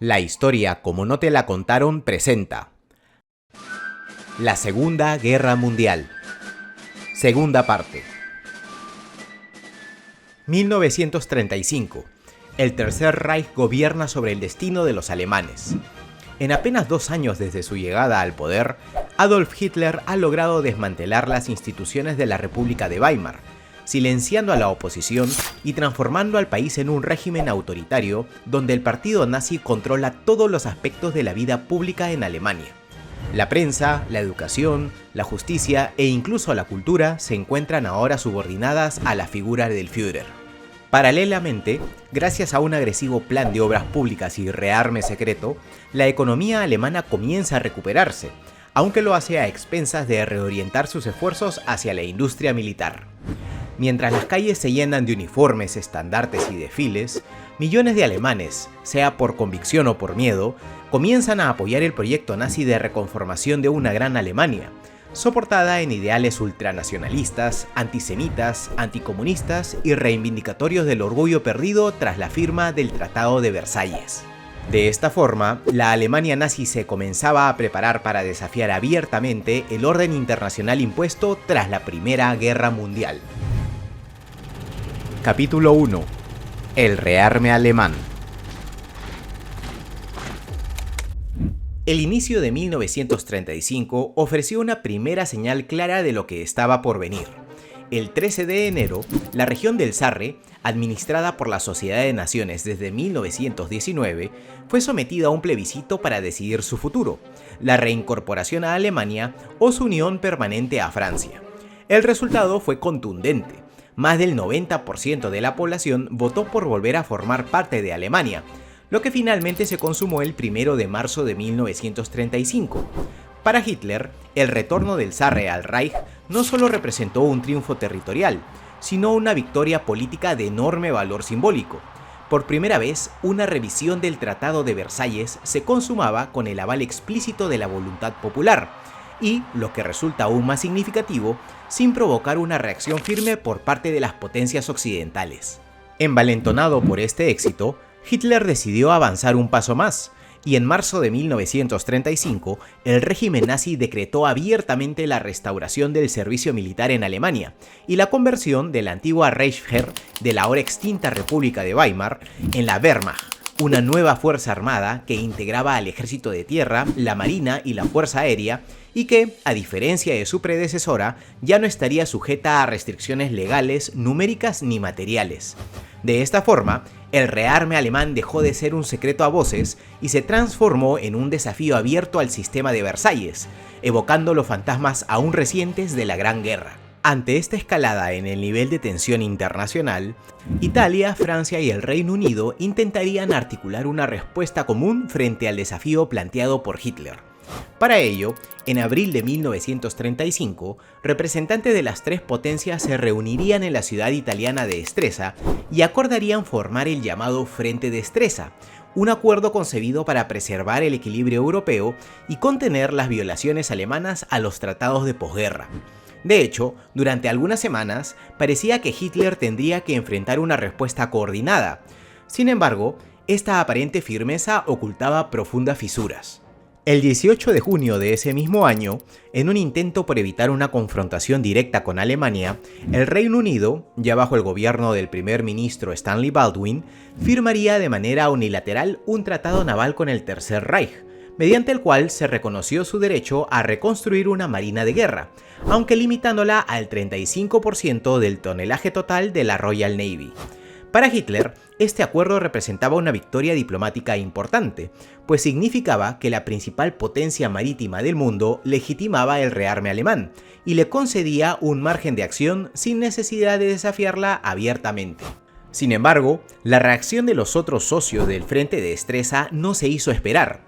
La historia como no te la contaron presenta la Segunda Guerra Mundial. Segunda parte. 1935. El Tercer Reich gobierna sobre el destino de los alemanes. En apenas 2 años desde su llegada al poder, Adolf Hitler ha logrado desmantelar las instituciones de la República de Weimar, silenciando a la oposición y transformando al país en un régimen autoritario donde el partido nazi controla todos los aspectos de la vida pública en Alemania. La prensa, la educación, la justicia e incluso la cultura se encuentran ahora subordinadas a la figura del Führer. Paralelamente, gracias a un agresivo plan de obras públicas y rearme secreto, la economía alemana comienza a recuperarse, aunque lo hace a expensas de reorientar sus esfuerzos hacia la industria militar. Mientras las calles se llenan de uniformes, estandartes y desfiles, millones de alemanes, sea por convicción o por miedo, comienzan a apoyar el proyecto nazi de reconformación de una gran Alemania, soportada en ideales ultranacionalistas, antisemitas, anticomunistas y reivindicatorios del orgullo perdido tras la firma del Tratado de Versalles. De esta forma, la Alemania nazi se comenzaba a preparar para desafiar abiertamente el orden internacional impuesto tras la Primera Guerra Mundial. Capítulo 1. El rearme alemán. El inicio de 1935 ofreció una primera señal clara de lo que estaba por venir. El 13 de enero, la región del Sarre, administrada por la Sociedad de Naciones desde 1919, fue sometida a un plebiscito para decidir su futuro, la reincorporación a Alemania o su unión permanente a Francia. El resultado fue contundente. Más del 90% de la población votó por volver a formar parte de Alemania, lo que finalmente se consumó el 1 de marzo de 1935. Para Hitler, el retorno del Sarre al Reich no solo representó un triunfo territorial, sino una victoria política de enorme valor simbólico. Por primera vez, una revisión del Tratado de Versalles se consumaba con el aval explícito de la voluntad popular, y, lo que resulta aún más significativo, sin provocar una reacción firme por parte de las potencias occidentales. Envalentonado por este éxito, Hitler decidió avanzar un paso más, y en marzo de 1935, el régimen nazi decretó abiertamente la restauración del servicio militar en Alemania y la conversión de la antigua Reichswehr de la ahora extinta República de Weimar en la Wehrmacht, una nueva fuerza armada que integraba al ejército de tierra, la marina y la fuerza aérea, y que, a diferencia de su predecesora, ya no estaría sujeta a restricciones legales, numéricas ni materiales. De esta forma, el rearme alemán dejó de ser un secreto a voces y se transformó en un desafío abierto al sistema de Versalles, evocando los fantasmas aún recientes de la Gran Guerra. Ante esta escalada en el nivel de tensión internacional, Italia, Francia y el Reino Unido intentarían articular una respuesta común frente al desafío planteado por Hitler. Para ello, en abril de 1935, representantes de las 3 potencias se reunirían en la ciudad italiana de Stresa y acordarían formar el llamado Frente de Stresa, un acuerdo concebido para preservar el equilibrio europeo y contener las violaciones alemanas a los tratados de posguerra. De hecho, durante algunas semanas, parecía que Hitler tendría que enfrentar una respuesta coordinada. Sin embargo, esta aparente firmeza ocultaba profundas fisuras. El 18 de junio de ese mismo año, en un intento por evitar una confrontación directa con Alemania, el Reino Unido, ya bajo el gobierno del primer ministro Stanley Baldwin, firmaría de manera unilateral un tratado naval con el Tercer Reich, mediante el cual se reconoció su derecho a reconstruir una marina de guerra, aunque limitándola al 35% del tonelaje total de la Royal Navy. Para Hitler, este acuerdo representaba una victoria diplomática importante, pues significaba que la principal potencia marítima del mundo legitimaba el rearme alemán y le concedía un margen de acción sin necesidad de desafiarla abiertamente. Sin embargo, la reacción de los otros socios del Frente de Stresa no se hizo esperar.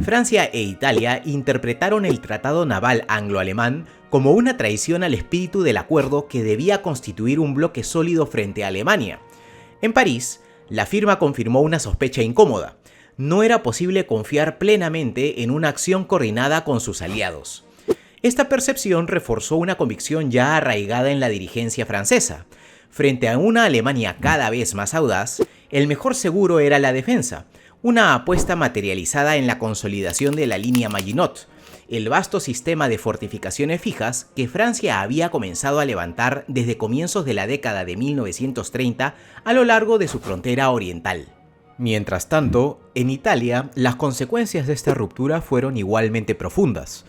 Francia e Italia interpretaron el Tratado Naval Anglo-Alemán como una traición al espíritu del acuerdo que debía constituir un bloque sólido frente a Alemania. En París, la firma confirmó una sospecha incómoda. No era posible confiar plenamente en una acción coordinada con sus aliados. Esta percepción reforzó una convicción ya arraigada en la dirigencia francesa. Frente a una Alemania cada vez más audaz, el mejor seguro era la defensa, una apuesta materializada en la consolidación de la línea Maginot, el vasto sistema de fortificaciones fijas que Francia había comenzado a levantar desde comienzos de la década de 1930 a lo largo de su frontera oriental. Mientras tanto, en Italia, las consecuencias de esta ruptura fueron igualmente profundas.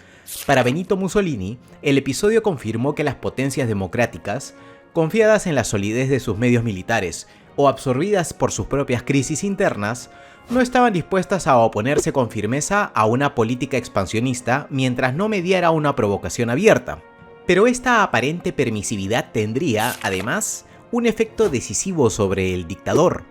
Para Benito Mussolini, el episodio confirmó que las potencias democráticas, confiadas en la solidez de sus medios militares o absorbidas por sus propias crisis internas, no estaban dispuestas a oponerse con firmeza a una política expansionista mientras no mediara una provocación abierta. Pero esta aparente permisividad tendría, además, un efecto decisivo sobre el dictador.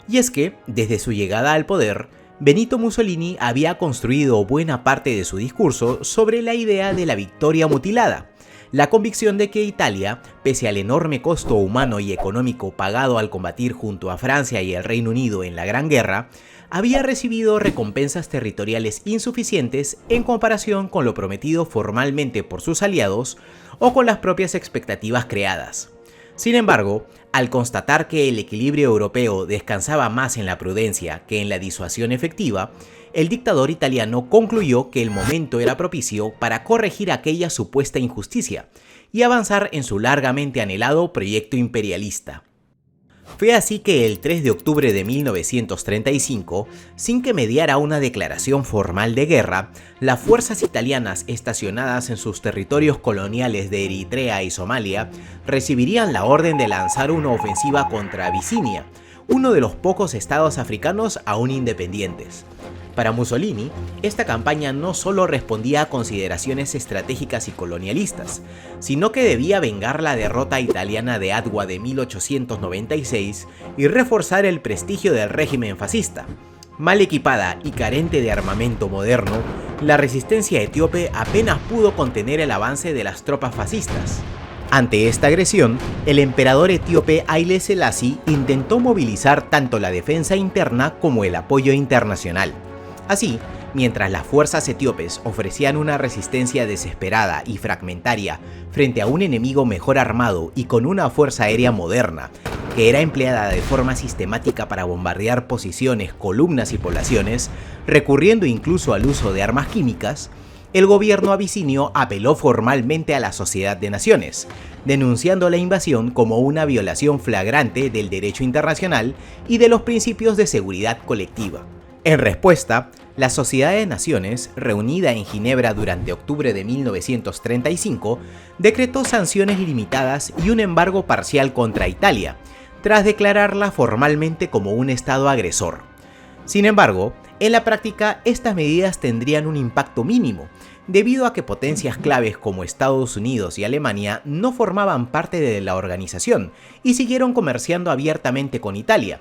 Y es que, desde su llegada al poder, Benito Mussolini había construido buena parte de su discurso sobre la idea de la victoria mutilada, la convicción de que Italia, pese al enorme costo humano y económico pagado al combatir junto a Francia y el Reino Unido en la Gran Guerra, había recibido recompensas territoriales insuficientes en comparación con lo prometido formalmente por sus aliados o con las propias expectativas creadas. Sin embargo, al constatar que el equilibrio europeo descansaba más en la prudencia que en la disuasión efectiva, el dictador italiano concluyó que el momento era propicio para corregir aquella supuesta injusticia y avanzar en su largamente anhelado proyecto imperialista. Fue así que el 3 de octubre de 1935, sin que mediara una declaración formal de guerra, las fuerzas italianas estacionadas en sus territorios coloniales de Eritrea y Somalia recibirían la orden de lanzar una ofensiva contra Abisinia, uno de los pocos estados africanos aún independientes. Para Mussolini, esta campaña no solo respondía a consideraciones estratégicas y colonialistas, sino que debía vengar la derrota italiana de Adwa de 1896 y reforzar el prestigio del régimen fascista. Mal equipada y carente de armamento moderno, la resistencia etíope apenas pudo contener el avance de las tropas fascistas. Ante esta agresión, el emperador etíope Haile Selassie intentó movilizar tanto la defensa interna como el apoyo internacional. Así, mientras las fuerzas etíopes ofrecían una resistencia desesperada y fragmentaria frente a un enemigo mejor armado y con una fuerza aérea moderna, que era empleada de forma sistemática para bombardear posiciones, columnas y poblaciones, recurriendo incluso al uso de armas químicas, el gobierno abisinio apeló formalmente a la Sociedad de Naciones, denunciando la invasión como una violación flagrante del derecho internacional y de los principios de seguridad colectiva. En respuesta, la Sociedad de Naciones, reunida en Ginebra durante octubre de 1935, decretó sanciones limitadas y un embargo parcial contra Italia, tras declararla formalmente como un estado agresor. Sin embargo, en la práctica estas medidas tendrían un impacto mínimo, debido a que potencias claves como Estados Unidos y Alemania no formaban parte de la organización y siguieron comerciando abiertamente con Italia,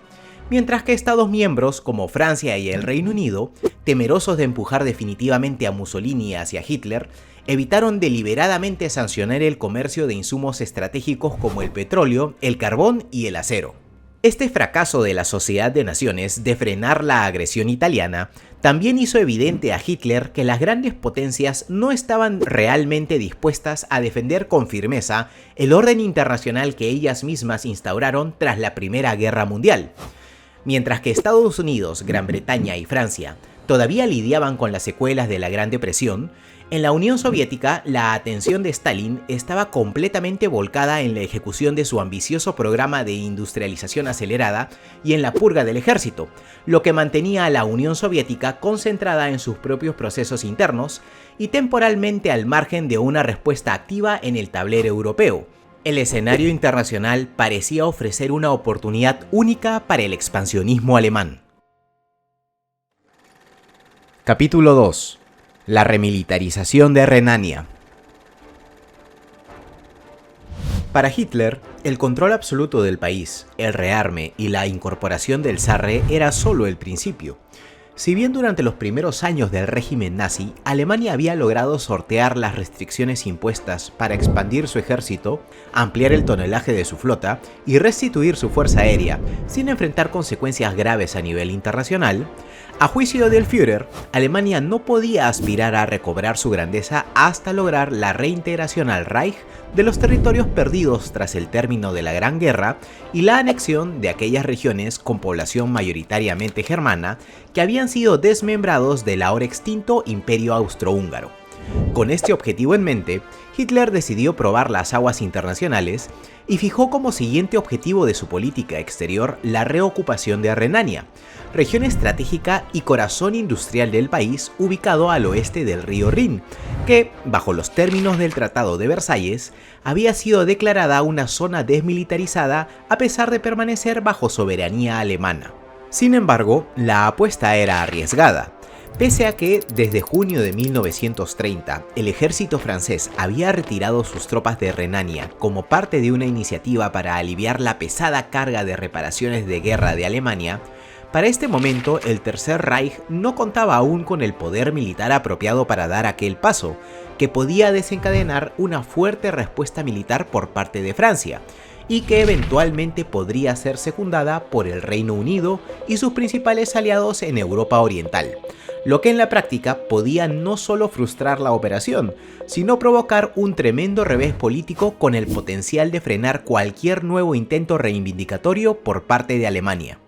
mientras que Estados miembros como Francia y el Reino Unido, temerosos de empujar definitivamente a Mussolini hacia Hitler, evitaron deliberadamente sancionar el comercio de insumos estratégicos como el petróleo, el carbón y el acero. Este fracaso de la Sociedad de Naciones de frenar la agresión italiana también hizo evidente a Hitler que las grandes potencias no estaban realmente dispuestas a defender con firmeza el orden internacional que ellas mismas instauraron tras la Primera Guerra Mundial. Mientras que Estados Unidos, Gran Bretaña y Francia todavía lidiaban con las secuelas de la Gran Depresión, en la Unión Soviética la atención de Stalin estaba completamente volcada en la ejecución de su ambicioso programa de industrialización acelerada y en la purga del ejército, lo que mantenía a la Unión Soviética concentrada en sus propios procesos internos y temporalmente al margen de una respuesta activa en el tablero europeo. El escenario internacional parecía ofrecer una oportunidad única para el expansionismo alemán. Capítulo 2. La remilitarización de Renania. Para Hitler, el control absoluto del país, el rearme y la incorporación del Sarre era solo el principio. Si bien durante los primeros años del régimen nazi, Alemania había logrado sortear las restricciones impuestas para expandir su ejército, ampliar el tonelaje de su flota y restituir su fuerza aérea, sin enfrentar consecuencias graves a nivel internacional, A juicio del Führer, Alemania no podía aspirar a recobrar su grandeza hasta lograr la reintegración al Reich de los territorios perdidos tras el término de la Gran Guerra y la anexión de aquellas regiones con población mayoritariamente germana que habían sido desmembrados del ahora extinto Imperio Austrohúngaro. Con este objetivo en mente, Hitler decidió probar las aguas internacionales y fijó como siguiente objetivo de su política exterior la reocupación de Renania, región estratégica y corazón industrial del país ubicado al oeste del río Rin, que, bajo los términos del Tratado de Versalles, había sido declarada una zona desmilitarizada a pesar de permanecer bajo soberanía alemana. Sin embargo, la apuesta era arriesgada. Pese a que, desde junio de 1930, el ejército francés había retirado sus tropas de Renania como parte de una iniciativa para aliviar la pesada carga de reparaciones de guerra de Alemania, para este momento el Tercer Reich no contaba aún con el poder militar apropiado para dar aquel paso, que podía desencadenar una fuerte respuesta militar por parte de Francia, y que eventualmente podría ser secundada por el Reino Unido y sus principales aliados en Europa Oriental, lo que en la práctica podía no solo frustrar la operación, sino provocar un tremendo revés político con el potencial de frenar cualquier nuevo intento reivindicatorio por parte de Alemania.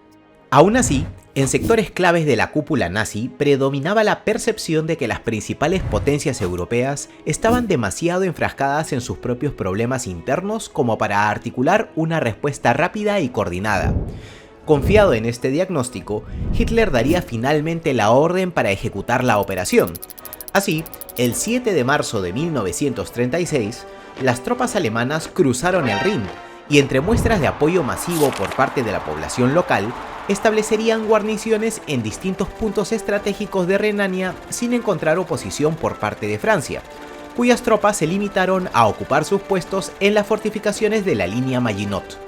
Aún así, en sectores claves de la cúpula nazi predominaba la percepción de que las principales potencias europeas estaban demasiado enfrascadas en sus propios problemas internos como para articular una respuesta rápida y coordinada. Confiado en este diagnóstico, Hitler daría finalmente la orden para ejecutar la operación. Así, el 7 de marzo de 1936, las tropas alemanas cruzaron el Rin, y entre muestras de apoyo masivo por parte de la población local, establecerían guarniciones en distintos puntos estratégicos de Renania sin encontrar oposición por parte de Francia, cuyas tropas se limitaron a ocupar sus puestos en las fortificaciones de la línea Maginot.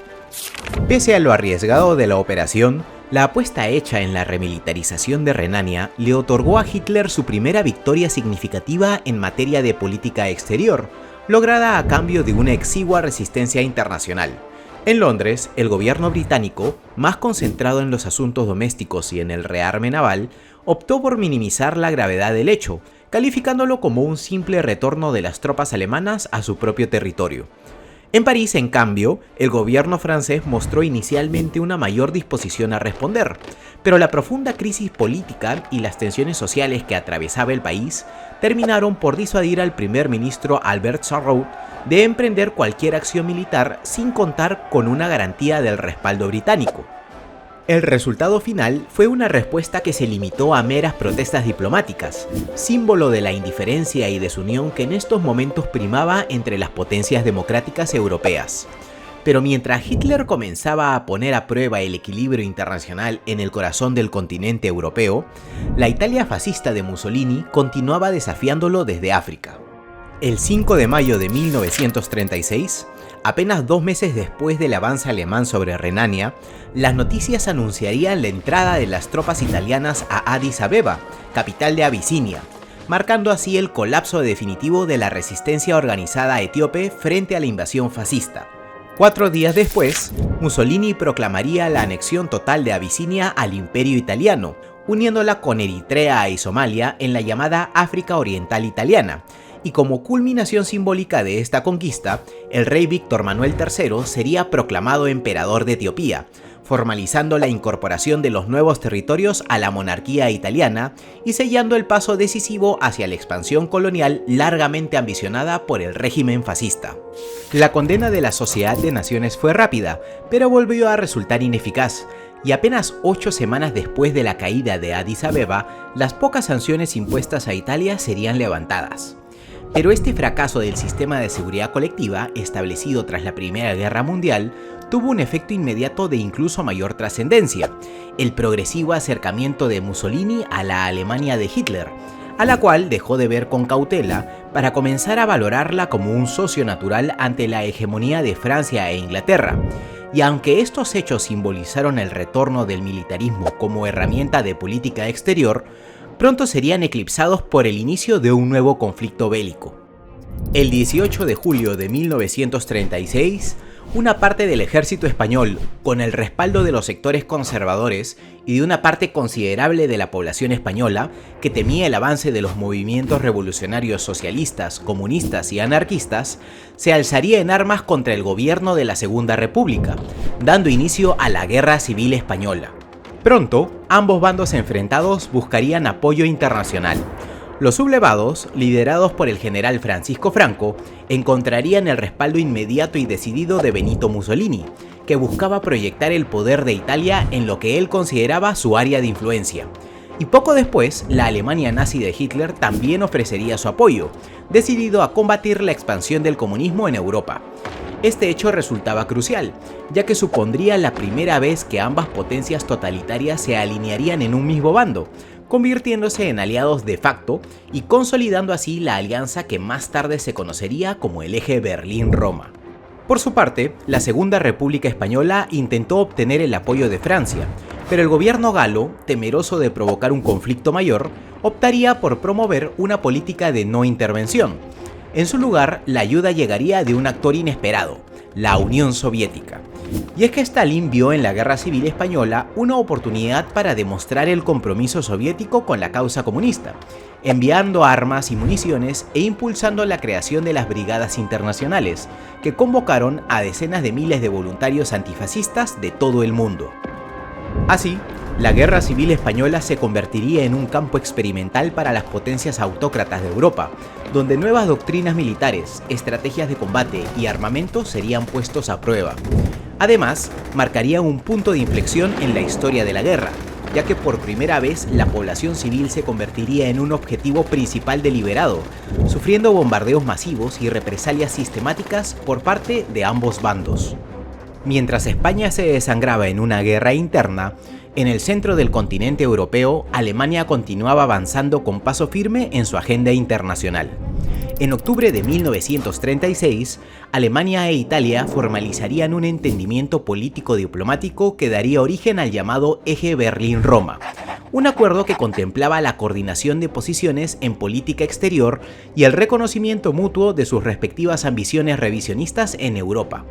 Pese a lo arriesgado de la operación, la apuesta hecha en la remilitarización de Renania le otorgó a Hitler su primera victoria significativa en materia de política exterior, lograda a cambio de una exigua resistencia internacional. En Londres, el gobierno británico, más concentrado en los asuntos domésticos y en el rearme naval, optó por minimizar la gravedad del hecho, calificándolo como un simple retorno de las tropas alemanas a su propio territorio. En París, en cambio, el gobierno francés mostró inicialmente una mayor disposición a responder, pero la profunda crisis política y las tensiones sociales que atravesaba el país terminaron por disuadir al primer ministro Albert Sarraut de emprender cualquier acción militar sin contar con una garantía del respaldo británico. El resultado final fue una respuesta que se limitó a meras protestas diplomáticas, símbolo de la indiferencia y desunión que en estos momentos primaba entre las potencias democráticas europeas. Pero mientras Hitler comenzaba a poner a prueba el equilibrio internacional en el corazón del continente europeo, la Italia fascista de Mussolini continuaba desafiándolo desde África. El 5 de mayo de 1936, apenas 2 meses después del avance alemán sobre Renania, las noticias anunciarían la entrada de las tropas italianas a Addis Abeba, capital de Abisinia, marcando así el colapso definitivo de la resistencia organizada etíope frente a la invasión fascista. 4 días después, Mussolini proclamaría la anexión total de Abisinia al Imperio Italiano, uniéndola con Eritrea y Somalia en la llamada África Oriental Italiana, y como culminación simbólica de esta conquista, el rey Víctor Manuel III sería proclamado emperador de Etiopía, formalizando la incorporación de los nuevos territorios a la monarquía italiana y sellando el paso decisivo hacia la expansión colonial largamente ambicionada por el régimen fascista. La condena de la Sociedad de Naciones fue rápida, pero volvió a resultar ineficaz, y apenas 8 semanas después de la caída de Addis Abeba, las pocas sanciones impuestas a Italia serían levantadas. Pero este fracaso del sistema de seguridad colectiva, establecido tras la Primera Guerra Mundial, tuvo un efecto inmediato de incluso mayor trascendencia: el progresivo acercamiento de Mussolini a la Alemania de Hitler, a la cual dejó de ver con cautela para comenzar a valorarla como un socio natural ante la hegemonía de Francia e Inglaterra. Y aunque estos hechos simbolizaron el retorno del militarismo como herramienta de política exterior, pronto serían eclipsados por el inicio de un nuevo conflicto bélico. El 18 de julio de 1936, una parte del ejército español, con el respaldo de los sectores conservadores y de una parte considerable de la población española que temía el avance de los movimientos revolucionarios socialistas, comunistas y anarquistas, se alzaría en armas contra el gobierno de la Segunda República, dando inicio a la Guerra Civil Española. Pronto, ambos bandos enfrentados buscarían apoyo internacional. Los sublevados, liderados por el general Francisco Franco, encontrarían el respaldo inmediato y decidido de Benito Mussolini, que buscaba proyectar el poder de Italia en lo que él consideraba su área de influencia. Y poco después, la Alemania nazi de Hitler también ofrecería su apoyo, decidido a combatir la expansión del comunismo en Europa. Este hecho resultaba crucial, ya que supondría la primera vez que ambas potencias totalitarias se alinearían en un mismo bando, convirtiéndose en aliados de facto y consolidando así la alianza que más tarde se conocería como el eje Berlín-Roma. Por su parte, la Segunda República Española intentó obtener el apoyo de Francia, pero el gobierno galo, temeroso de provocar un conflicto mayor, optaría por promover una política de no intervención. En su lugar, la ayuda llegaría de un actor inesperado, la Unión Soviética. Y es que Stalin vio en la Guerra Civil Española una oportunidad para demostrar el compromiso soviético con la causa comunista, enviando armas y municiones e impulsando la creación de las brigadas internacionales, que convocaron a decenas de miles de voluntarios antifascistas de todo el mundo. Así, la Guerra Civil Española se convertiría en un campo experimental para las potencias autócratas de Europa, donde nuevas doctrinas militares, estrategias de combate y armamento serían puestos a prueba. Además, marcaría un punto de inflexión en la historia de la guerra, ya que por primera vez la población civil se convertiría en un objetivo principal deliberado, sufriendo bombardeos masivos y represalias sistemáticas por parte de ambos bandos. Mientras España se desangraba en una guerra interna, en el centro del continente europeo, Alemania continuaba avanzando con paso firme en su agenda internacional. En octubre de 1936, Alemania e Italia formalizarían un entendimiento político-diplomático que daría origen al llamado Eje Berlín-Roma, un acuerdo que contemplaba la coordinación de posiciones en política exterior y el reconocimiento mutuo de sus respectivas ambiciones revisionistas en Europa.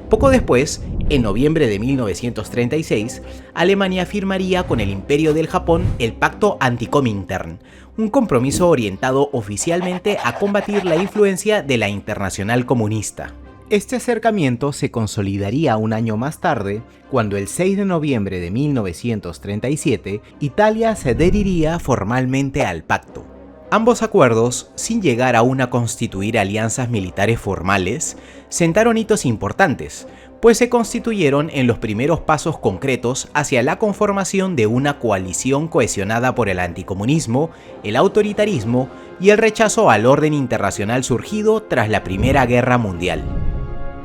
Poco después, en noviembre de 1936, Alemania firmaría con el Imperio del Japón el Pacto Anticomintern, un compromiso orientado oficialmente a combatir la influencia de la Internacional Comunista. Este acercamiento se consolidaría un año más tarde, cuando el 6 de noviembre de 1937, Italia se adheriría formalmente al pacto. Ambos acuerdos, sin llegar aún a constituir alianzas militares formales, sentaron hitos importantes, pues se constituyeron en los primeros pasos concretos hacia la conformación de una coalición cohesionada por el anticomunismo, el autoritarismo y el rechazo al orden internacional surgido tras la Primera Guerra Mundial.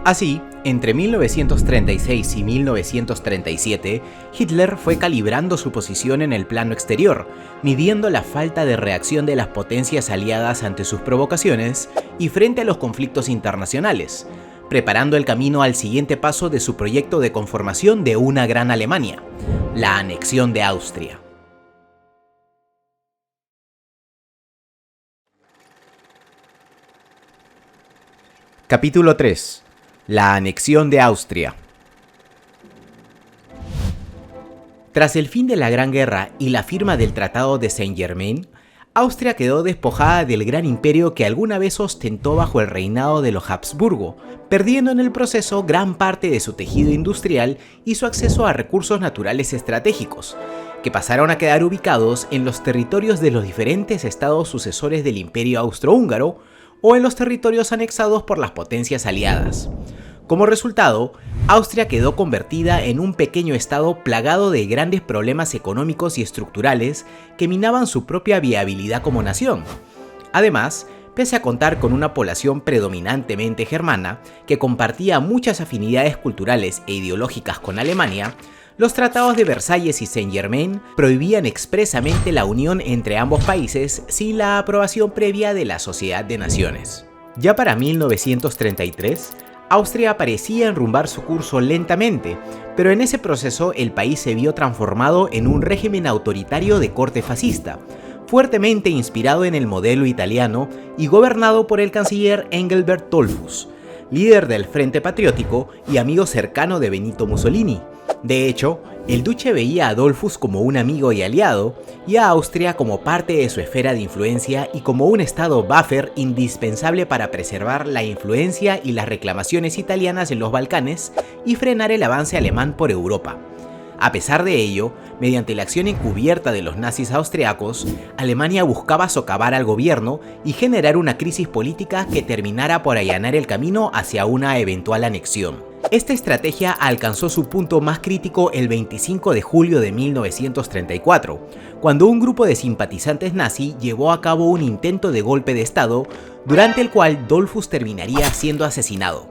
Así, entre 1936 y 1937, Hitler fue calibrando su posición en el plano exterior, midiendo la falta de reacción de las potencias aliadas ante sus provocaciones y frente a los conflictos internacionales, preparando el camino al siguiente paso de su proyecto de conformación de una gran Alemania, la anexión de Austria. Capítulo 3. La anexión de Austria. Tras el fin de la Gran Guerra y la firma del Tratado de Saint-Germain, Austria quedó despojada del gran imperio que alguna vez ostentó bajo el reinado de los Habsburgo, perdiendo en el proceso gran parte de su tejido industrial y su acceso a recursos naturales estratégicos, que pasaron a quedar ubicados en los territorios de los diferentes estados sucesores del Imperio Austrohúngaro o en los territorios anexados por las potencias aliadas. Como resultado, Austria quedó convertida en un pequeño estado plagado de grandes problemas económicos y estructurales que minaban su propia viabilidad como nación. Además, pese a contar con una población predominantemente germana, que compartía muchas afinidades culturales e ideológicas con Alemania, los tratados de Versalles y Saint-Germain prohibían expresamente la unión entre ambos países sin la aprobación previa de la Sociedad de Naciones. Ya para 1933, Austria parecía enrumbar su curso lentamente, pero en ese proceso el país se vio transformado en un régimen autoritario de corte fascista, fuertemente inspirado en el modelo italiano y gobernado por el canciller Engelbert Dollfuss, líder del Frente Patriótico y amigo cercano de Benito Mussolini. De hecho, el duce veía a Adolphus como un amigo y aliado, y a Austria como parte de su esfera de influencia y como un estado buffer indispensable para preservar la influencia y las reclamaciones italianas en los Balcanes y frenar el avance alemán por Europa. A pesar de ello, mediante la acción encubierta de los nazis austriacos, Alemania buscaba socavar al gobierno y generar una crisis política que terminara por allanar el camino hacia una eventual anexión. Esta estrategia alcanzó su punto más crítico el 25 de julio de 1934, cuando un grupo de simpatizantes nazi llevó a cabo un intento de golpe de estado, durante el cual Dollfuss terminaría siendo asesinado.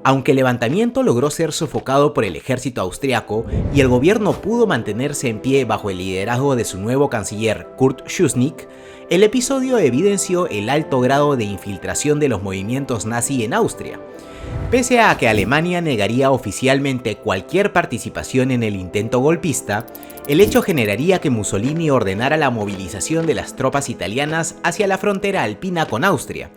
Aunque el levantamiento logró ser sofocado por el ejército austriaco y el gobierno pudo mantenerse en pie bajo el liderazgo de su nuevo canciller Kurt Schuschnigg, el episodio evidenció el alto grado de infiltración de los movimientos nazi en Austria. Pese a que Alemania negaría oficialmente cualquier participación en el intento golpista, el hecho generaría que Mussolini ordenara la movilización de las tropas italianas hacia la frontera alpina con Austria,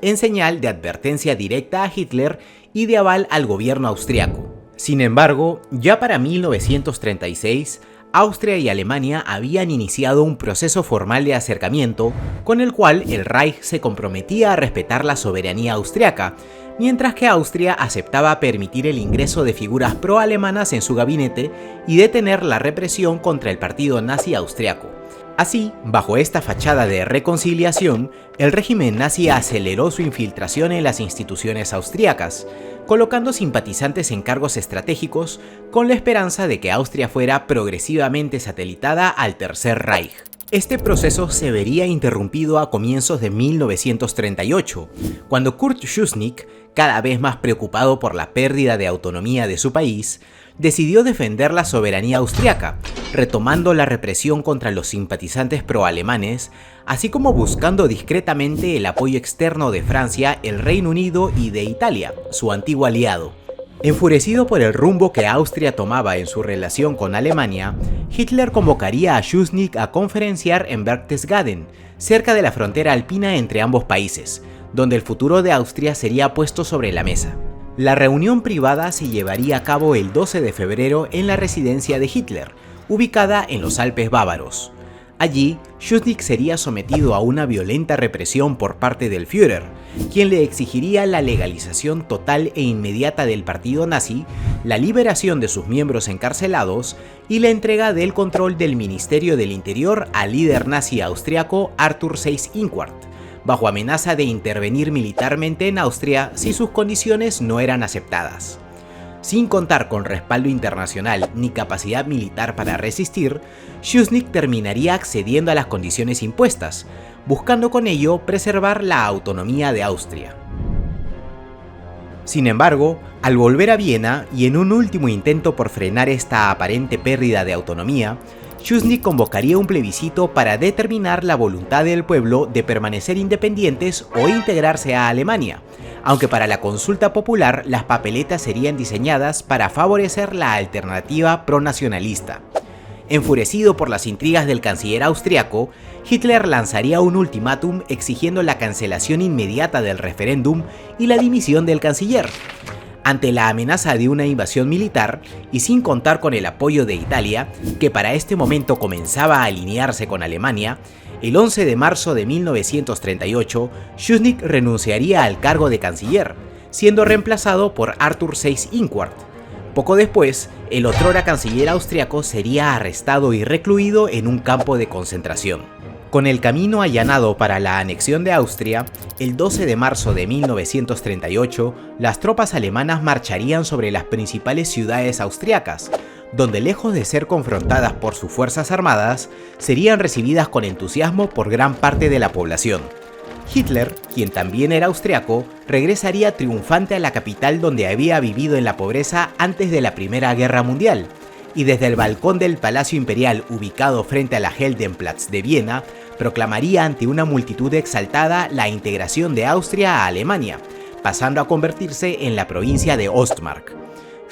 en señal de advertencia directa a Hitler y de aval al gobierno austriaco. Sin embargo, ya para 1936, Austria y Alemania habían iniciado un proceso formal de acercamiento con el cual el Reich se comprometía a respetar la soberanía austriaca, mientras que Austria aceptaba permitir el ingreso de figuras pro-alemanas en su gabinete y detener la represión contra el partido nazi austriaco. Así, bajo esta fachada de reconciliación, el régimen nazi aceleró su infiltración en las instituciones austriacas, colocando simpatizantes en cargos estratégicos con la esperanza de que Austria fuera progresivamente satelitada al Tercer Reich. Este proceso se vería interrumpido a comienzos de 1938, cuando Kurt Schuschnigg, cada vez más preocupado por la pérdida de autonomía de su país, decidió defender la soberanía austriaca, retomando la represión contra los simpatizantes pro-alemanes, así como buscando discretamente el apoyo externo de Francia, el Reino Unido y de Italia, su antiguo aliado. Enfurecido por el rumbo que Austria tomaba en su relación con Alemania, Hitler convocaría a Schuschnigg a conferenciar en Berchtesgaden, cerca de la frontera alpina entre ambos países, donde el futuro de Austria sería puesto sobre la mesa. La reunión privada se llevaría a cabo el 12 de febrero en la residencia de Hitler, ubicada en los Alpes bávaros. Allí, Schuschnigg sería sometido a una violenta represión por parte del Führer, quien le exigiría la legalización total e inmediata del partido nazi, la liberación de sus miembros encarcelados y la entrega del control del Ministerio del Interior al líder nazi austriaco Arthur Seyß-Inquart, bajo amenaza de intervenir militarmente en Austria si sus condiciones no eran aceptadas. Sin contar con respaldo internacional ni capacidad militar para resistir, Schuschnigg terminaría accediendo a las condiciones impuestas, buscando con ello preservar la autonomía de Austria. Sin embargo, al volver a Viena y en un último intento por frenar esta aparente pérdida de autonomía, Schuschnigg convocaría un plebiscito para determinar la voluntad del pueblo de permanecer independientes o integrarse a Alemania, aunque para la consulta popular las papeletas serían diseñadas para favorecer la alternativa pronacionalista. Enfurecido por las intrigas del canciller austriaco, Hitler lanzaría un ultimátum exigiendo la cancelación inmediata del referéndum y la dimisión del canciller. Ante la amenaza de una invasión militar, y sin contar con el apoyo de Italia, que para este momento comenzaba a alinearse con Alemania, el 11 de marzo de 1938, Schuschnigg renunciaría al cargo de canciller, siendo reemplazado por Arthur Seyß-Inquart. Poco después, el otrora canciller austriaco sería arrestado y recluido en un campo de concentración. Con el camino allanado para la anexión de Austria, el 12 de marzo de 1938, las tropas alemanas marcharían sobre las principales ciudades austriacas, donde lejos de ser confrontadas por sus fuerzas armadas, serían recibidas con entusiasmo por gran parte de la población. Hitler, quien también era austriaco, regresaría triunfante a la capital donde había vivido en la pobreza antes de la Primera Guerra Mundial, y desde el balcón del Palacio Imperial ubicado frente a la Heldenplatz de Viena, proclamaría ante una multitud exaltada la integración de Austria a Alemania, pasando a convertirse en la provincia de Ostmark.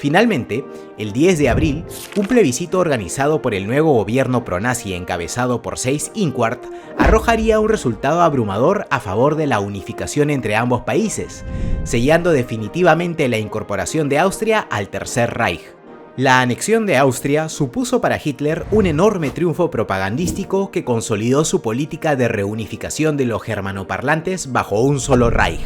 Finalmente, el 10 de abril, un plebiscito organizado por el nuevo gobierno pronazi encabezado por Seyss-Inquart arrojaría un resultado abrumador a favor de la unificación entre ambos países, sellando definitivamente la incorporación de Austria al Tercer Reich. La anexión de Austria supuso para Hitler un enorme triunfo propagandístico que consolidó su política de reunificación de los germanoparlantes bajo un solo Reich.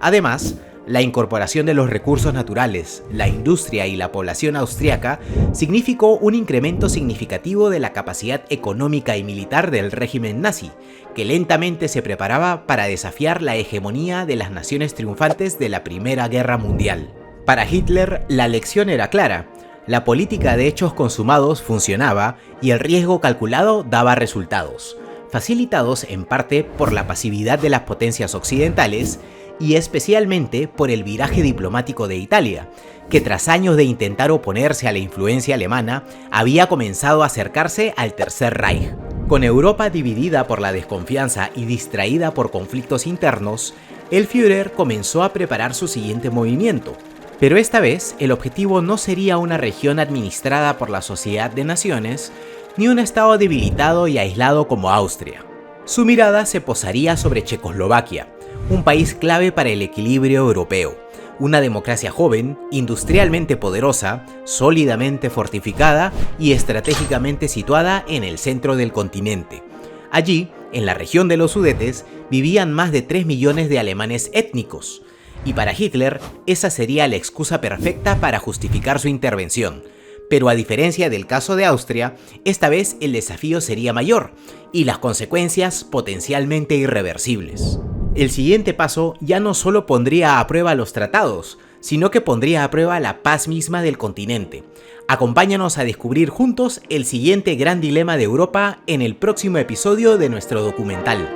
Además, la incorporación de los recursos naturales, la industria y la población austriaca significó un incremento significativo de la capacidad económica y militar del régimen nazi, que lentamente se preparaba para desafiar la hegemonía de las naciones triunfantes de la Primera Guerra Mundial. Para Hitler, la lección era clara: la política de hechos consumados funcionaba y el riesgo calculado daba resultados, facilitados en parte por la pasividad de las potencias occidentales y especialmente por el viraje diplomático de Italia, que tras años de intentar oponerse a la influencia alemana, había comenzado a acercarse al Tercer Reich. Con Europa dividida por la desconfianza y distraída por conflictos internos, el Führer comenzó a preparar su siguiente movimiento. Pero esta vez, el objetivo no sería una región administrada por la Sociedad de Naciones, ni un estado debilitado y aislado como Austria. Su mirada se posaría sobre Checoslovaquia, un país clave para el equilibrio europeo, una democracia joven, industrialmente poderosa, sólidamente fortificada y estratégicamente situada en el centro del continente. Allí, en la región de los Sudetes, vivían más de 3 millones de alemanes étnicos, y para Hitler esa sería la excusa perfecta para justificar su intervención. Pero a diferencia del caso de Austria, esta vez el desafío sería mayor y las consecuencias potencialmente irreversibles. El siguiente paso ya no solo pondría a prueba los tratados, sino que pondría a prueba la paz misma del continente. Acompáñanos a descubrir juntos el siguiente gran dilema de Europa en el próximo episodio de nuestro documental.